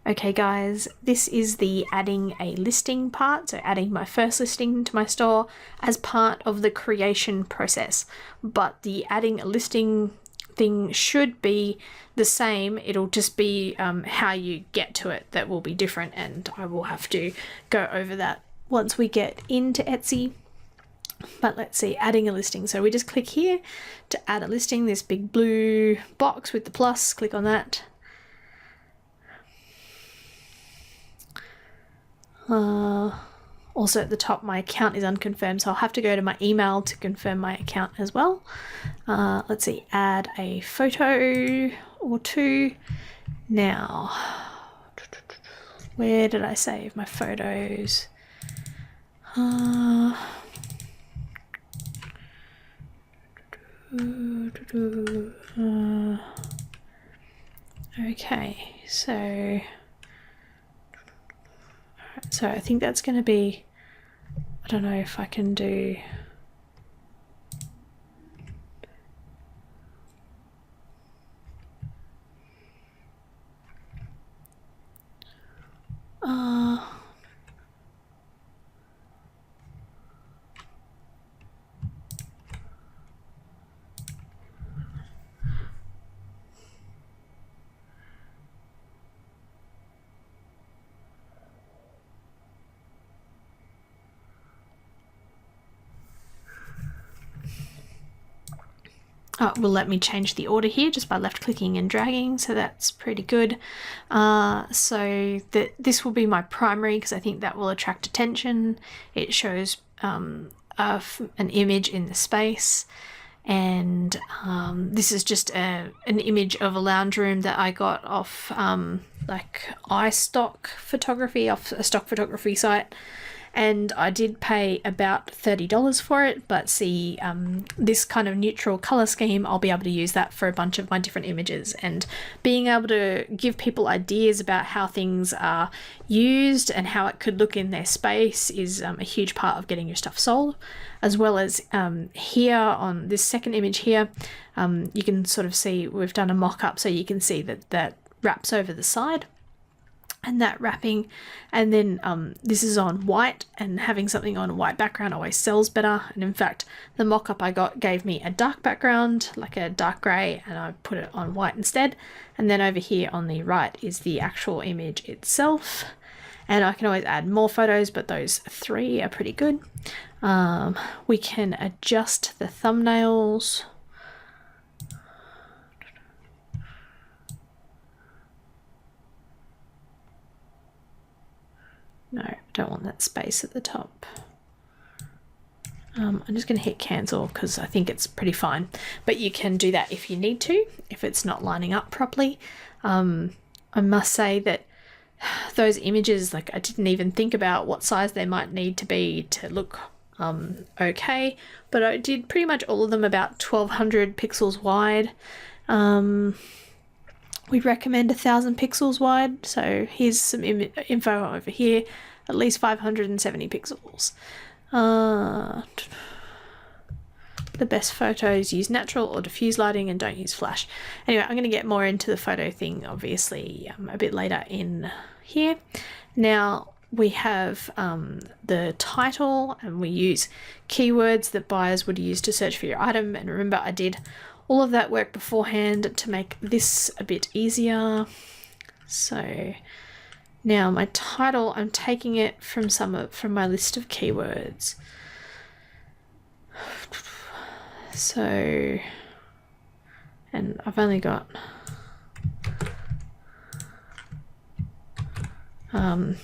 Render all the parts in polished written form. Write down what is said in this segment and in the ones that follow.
Okay guys, this is the adding a listing part, so adding my first listing to my store as part of the creation process. But the adding a listing thing should be the same, it'll just be how you get to it that will be different, and I will have to go over that once we get into Etsy. But let's see, adding a listing. So we just click here to add a listing, this big blue box with the plus, click on that. Also at the top, my account is unconfirmed, so I'll have to go to my email to confirm my account as well. Let's see, add a photo or two. Now, where did I save my photos? Okay, so I think that's going to be, I don't know if I can do, will let me change the order here just by left clicking and dragging, so that's pretty good. So this will be my primary because I think that will attract attention. It shows an image in the space, and this is just an image of a lounge room that I got off like iStock photography, off a stock photography site. And I did pay about $30 for it, but see, this kind of neutral color scheme, I'll be able to use that for a bunch of my different images, and being able to give people ideas about how things are used and how it could look in their space is a huge part of getting your stuff sold. As well as here on this second image here, you can sort of see we've done a mock-up, so you can see that wraps over the side. And that wrapping, and then this is on white, and having something on a white background always sells better. And in fact, the mock-up I got gave me a dark background, like a dark grey, and I put it on white instead. And then over here on the right is the actual image itself, and I can always add more photos, but those three are pretty good. We can adjust the thumbnails. No, I don't want that space at the top. I'm just going to hit cancel because I think it's pretty fine, but you can do that if you need to, if it's not lining up properly. I must say that those images, like, I didn't even think about what size they might need to be to look okay, but I did pretty much all of them about 1200 pixels wide. We recommend 1000 pixels wide, so here's some info over here, at least 570 pixels. The best photos use natural or diffuse lighting and don't use flash. Anyway, I'm going to get more into the photo thing obviously a bit later in here. Now we have the title, and we use keywords that buyers would use to search for your item. And remember, I did all of that work beforehand to make this a bit easier. So now my title, I'm taking it from from my list of keywords. So, and I've only got I'm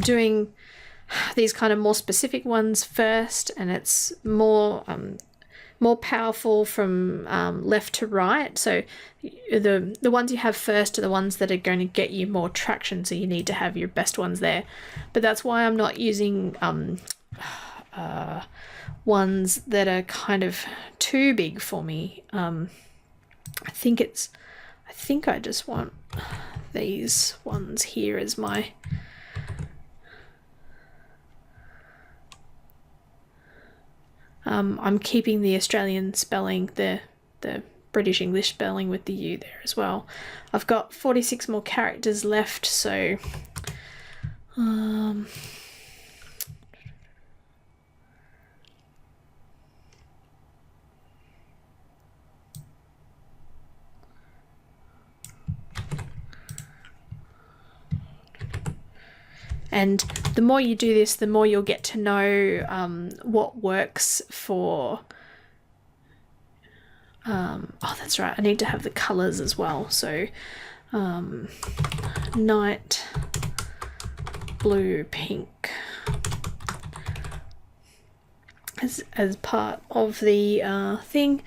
doing these kind of more specific ones first, and it's more powerful from left to right. So the ones you have first are the ones that are going to get you more traction, so you need to have your best ones there. But that's why I'm not using ones that are kind of too big for me. I think I just want these ones here as my I'm keeping the Australian spelling, the British English spelling with the U there as well. I've got 46 more characters left, so and the more you do this, the more you'll get to know what works for. Oh, that's right. I need to have the colours as well. So, night, blue, pink, as part of the thing.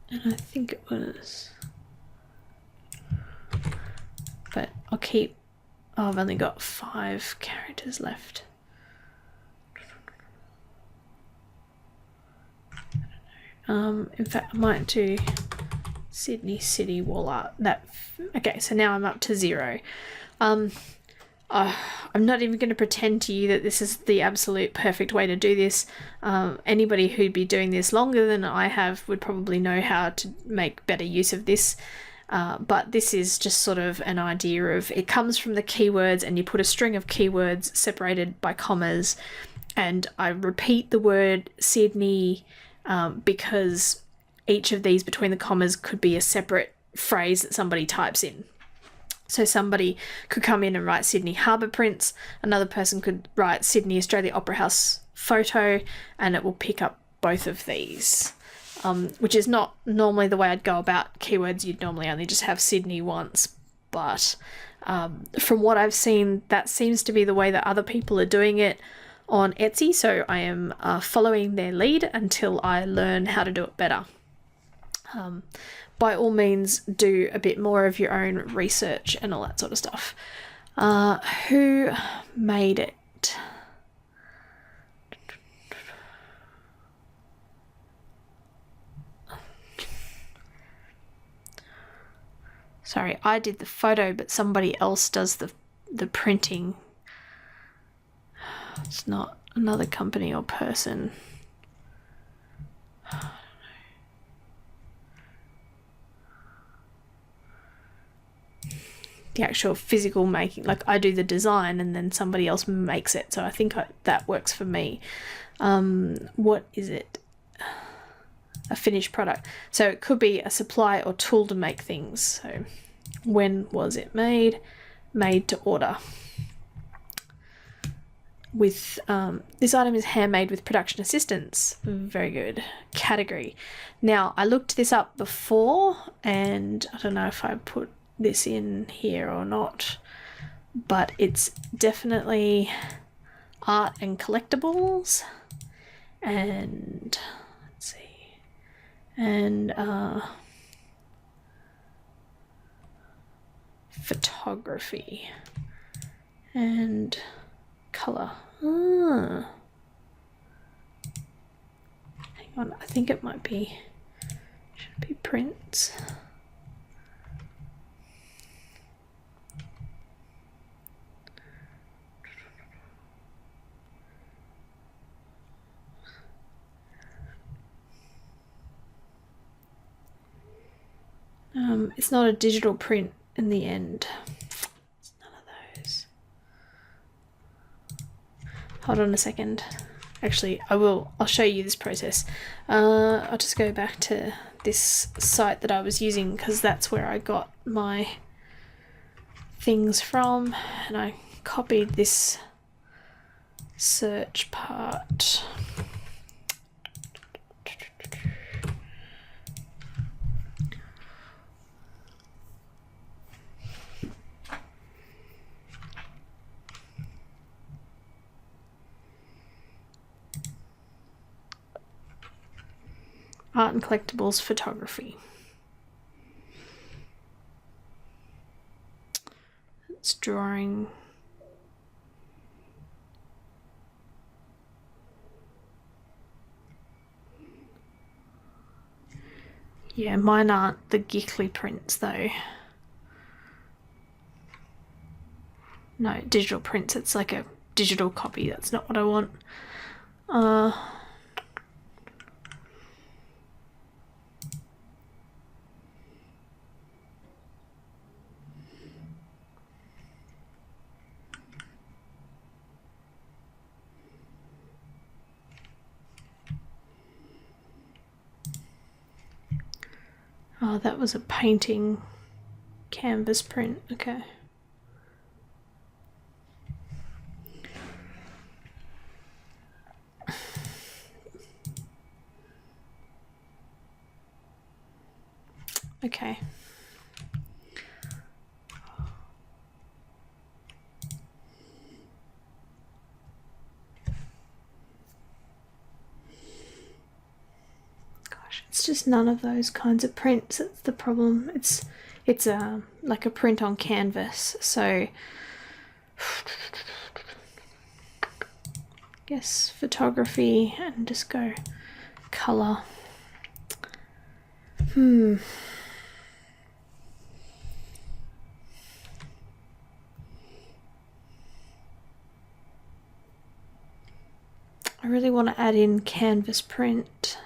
And I think it was, but I'll keep. Oh, I've only got 5 characters left. In fact, I might do Sydney City wall art. Okay, so now I'm up to 0. I'm not even going to pretend to you that this is the absolute perfect way to do this. Anybody who'd be doing this longer than I have would probably know how to make better use of this. But this is just sort of an idea of, it comes from the keywords, and you put a string of keywords separated by commas, and I repeat the word Sydney because each of these between the commas could be a separate phrase that somebody types in. So somebody could come in and write Sydney Harbour Prints, another person could write Sydney Australia Opera House photo, and it will pick up both of these. Which is not normally the way I'd go about keywords. You'd normally only just have Sydney once, but from what I've seen, that seems to be the way that other people are doing it on Etsy, so I am following their lead until I learn how to do it better. By all means, do a bit more of your own research and all that sort of stuff. Who made it? Sorry, I did the photo, but somebody else does the printing. It's not another company or person. I don't know. The actual physical making, like I do the design and then somebody else makes it. So I think that works for me. What is it? A finished product. So it could be a supply or tool to make things. So when was it made? Made to order. With this item is handmade with production assistance. Very good. Category. Now I looked this up before, and I don't know if I put this in here or not, but it's definitely art and collectibles, and let's see, and photography and color. Hang on, I think it might be, should be prints. It's not a digital print in the end. It's none of those. Hold on a second. Actually, I'll show you this process. I'll just go back to this site that I was using, because that's where I got my things from, and I copied this search part. Art and collectibles photography. It's drawing. Yeah, mine aren't the Gickley prints though. no, digital prints. It's like a digital copy. That's not what I want. Oh, that was a painting canvas print. Okay. Okay. Gosh, it's just none of those kinds of prints. That's the problem. It's like a print on canvas. So guess photography and just go color. I really want to add in canvas print.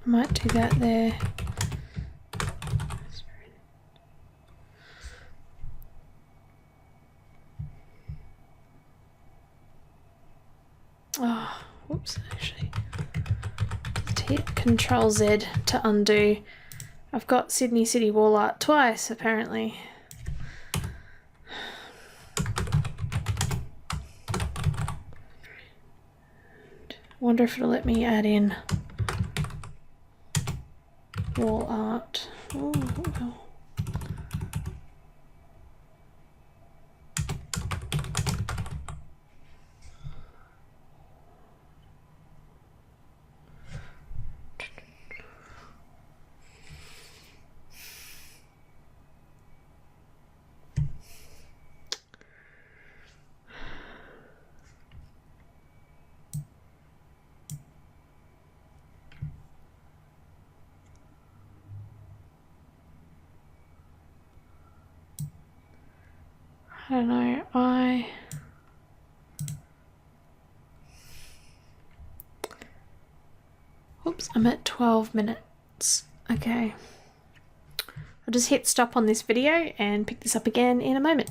I might do that there. Oh, whoops, actually. Just hit Control Z to undo. I've got Sydney City Wall Art twice, apparently. Wonder if it'll let me add in wall art. Oh, well. I don't know, Oops, I'm at 12 minutes. Okay. I'll just hit stop on this video and pick this up again in a moment.